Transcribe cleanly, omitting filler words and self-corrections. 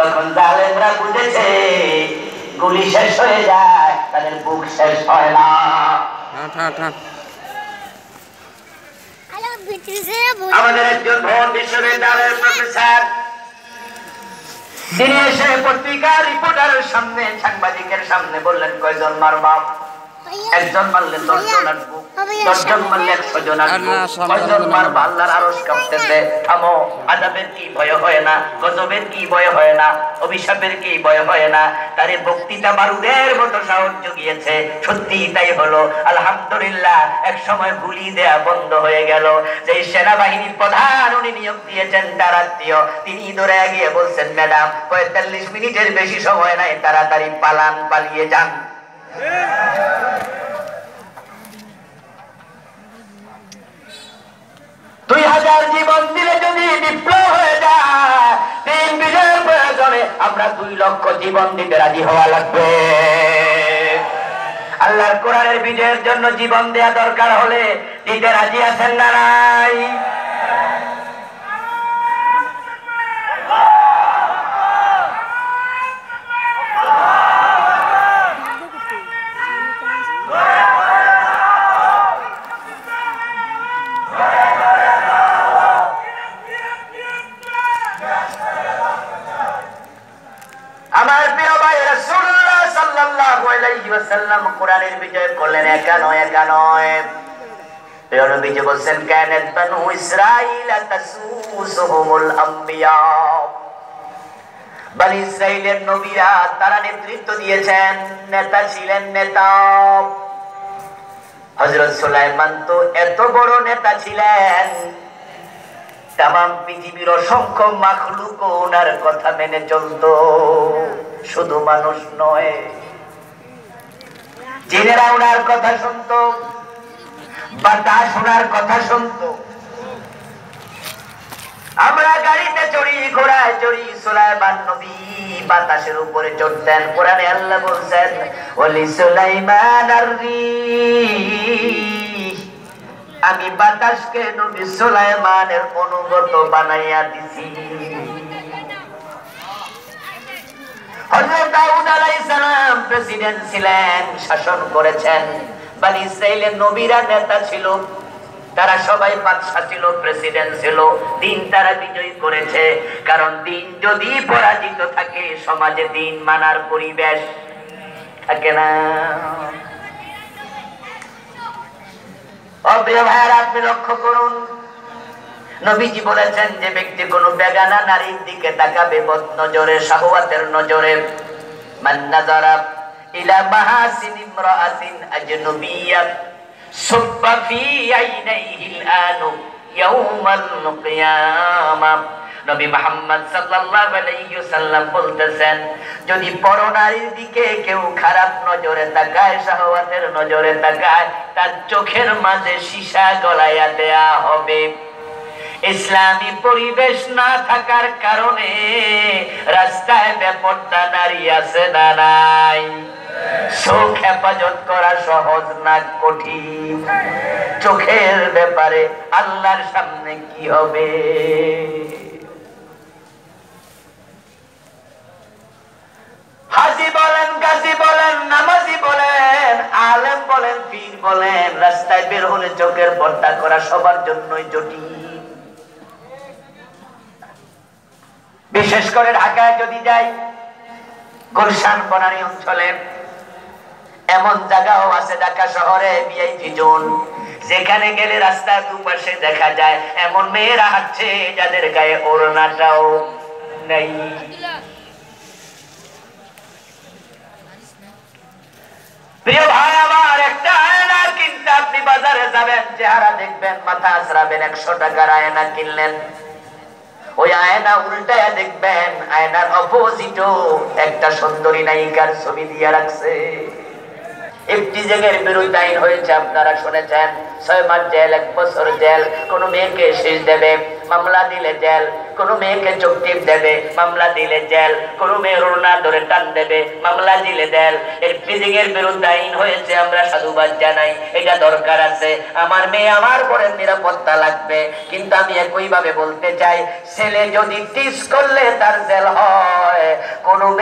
তখন জালেমরা বুঝেছে গুলি শেষ হয়ে যায়, তাদের বুক শেষ হয় না। আমাদের একজন ভোর বিশ্ববিদ্যালয়ের প্রফেসর, তিনি এসে পত্রিকার রিপোর্টারের সামনে, সাংবাদিকের সামনে বললেন, কয়জন মারবা? একজন মারলে 10 জন আসবো, 10 জন মারলে 100 জন আসবো, কয়জন মারবা? আল্লাহর আরশ কাঁপতেছে। থামো, আযাবের কি ভয় হয় না? গজবের কি ভয় হয় না? অভিশাপের কি ভয় হয় না? তারে বক্তৃতা বারুদের মতো সাহস জুগিয়েছে। সত্যি তাই হলো, আলহামদুলিল্লাহ। এক সময় গুলি দেয়া বন্ধ হয়ে গেল। যে সেনাবাহিনীর প্রধান উনি নিয়োগ দিয়েছেন তার আত্মীয়, তিনি দৌড়ে গিয়ে বলছেন, ম্যাডাম 45 মিনিটের বেশি সময় নাই, তাড়াতাড়ি পালান, পালিয়ে যান। 2000 জীবন দিলে যদি বিপ্লব হয়ে যায়, 3 বিজয়ের প্রয়োজনে আমরা 2 লক্ষ জীবন দিতে রাজি হওয়া লাগবে। আল্লাহর কোরআনের বিজয়ের জন্য জীবন দেয়া দরকার হলে দিতে রাজি আছেন না নাই? আমার প্রিয় ভাই, রাসূলুল্লাহ সাল্লাল্লাহু আলাইহি ওয়াসাল্লাম কোরআনের বিজয় করলেন একা নয়। প্রিয় নবীজি বলেন, কানাত বানু ইসরাঈল তাসুসুহুমুল আম্বিয়া। বনি ইসরাঈলের নবীরা তারা নেতৃত্ব দিয়েছেন, নেতা ছিলেন নেতা। হযরত সুলাইমান তো এত বড় নেতা ছিলেন, তামাম পৃথিবীর অসংখ্য মাখলুক ওনার কথা মেনে চলত। শুধু মানুষ নয়, জিনেরা ওনার কথা শুনত, বাতাস ওনার কথা শুনত। আমরা গাড়িতে চড়ি, ঘোড়ায় চড়ি, সুলাইমান নবী বাতাসের উপরে চড়তেন। কোরআনে আল্লাহ বলছেন, ওয়ালি সুলাইমান আর-রিহ, আমি বাতাসকে নবী সুলাইমানের অনুগত বানাইয়া দিছি। হযরত দাউদ আলাইহিস সালাম প্রেসিডেন্ট ছিলেন, শাসন করেছেন। বনি ইসরাইলের নবীরা নেতা ছিল, তারা সবাই বাদশা ছিল, প্রেসিডেন্ট ছিল। দিন তারা বিজয় করেছে, কারণ দিন যদি পরাজিত থাকে, সমাজে দিন মানার পরিবেশ থাকে না। প্রিয় ভাইয়েরা, আপনি লক্ষ্য করুন, নবীজি বলেছেন, যে ব্যক্তি কোনো বেগানা নারীর দিকে তাকাবে বদ নজরে, শাহওয়াতের নজরে, মান নাযারা ইলা মাহাসিন ইমরাআতিন আজনাবিয়্যা সুব্বা ফি আইনাইহিল আনু ইয়াউমাল কিয়ামাহ। নবী মুহাম্মদ সাল্লাল্লাহু আলাইহি ওয়াসাল্লাম বলতেছেন, যদি পরনারীর দিকে কেউ খারাপ নজরে তাকায়, শাহওয়াতের নজরে তাকায়, তার চোখের মাঝে সীসা গলাইয়া দেয়া হবে। ইসলামী পরিবেশ না থাকার কারণে রাস্তায় বেপরদা নারী আছে না নাই? চোখ হেফাজত করা সহজ না কঠিন? চোখের ব্যাপারে আল্লাহর সামনে কি হবে? হাজি বলেন, গাজী বলেন, নামাজি বলেন, আলেম বলেন, পীর বলেন, রাস্তায় বের হলে চোখের পর্দা করা সবার জন্যই জটিল। বিশেষ করে ঢাকায় যদি যাই, গুলশান বনানী অঞ্চলে এমন জায়গাও আছে ঢাকা শহরে, ভিআইপি জোন, যেখানে গেলে রাস্তার দুপাশে দেখা যায় এমন মেয়েরা হাঁটছে যাদের গায়ে ওড়নাটাও নেই। প্রিয় ভাই আমার, একটা আয়না কিনতে আপনি বাজারে যাবেন, চেহারা দেখবেন, মাথা আছড়াবেন, 100 টাকার আয়না কিনলেন। ওই আয়না উল্টায়া দেখবেন, আয়নার অপোজিটও একটা সুন্দরী নায়িকার ছবি দিয়ে রাখছে। ইফতিজারের বিরুদ্ধে আইন হয়েছে, আপনারা শুনেছেন, 6 মাস জেল, 1 বছর জেল। কোন মেয়েকে শেষ দেবে, মামলা দিলে জেল। কোন মেয়েকে চোখ টিপ দেবে, মামলা দিলে জেল। কোন মেয়ের ওড়না ধরে টান দেবে, মামলা দিলে জেল। ইফতিজারের বিরুদ্ধে আইন হয়েছে, আমরা সাধুবাদ জানাই, এটা দরকার আছে। আমার মেয়ে, আমার পরে নিরাপত্তা লাগবে। কিন্তু আমি একই ভাবে বলতে চাই, ছেলে যদি টিস করলে তার জেল হয়,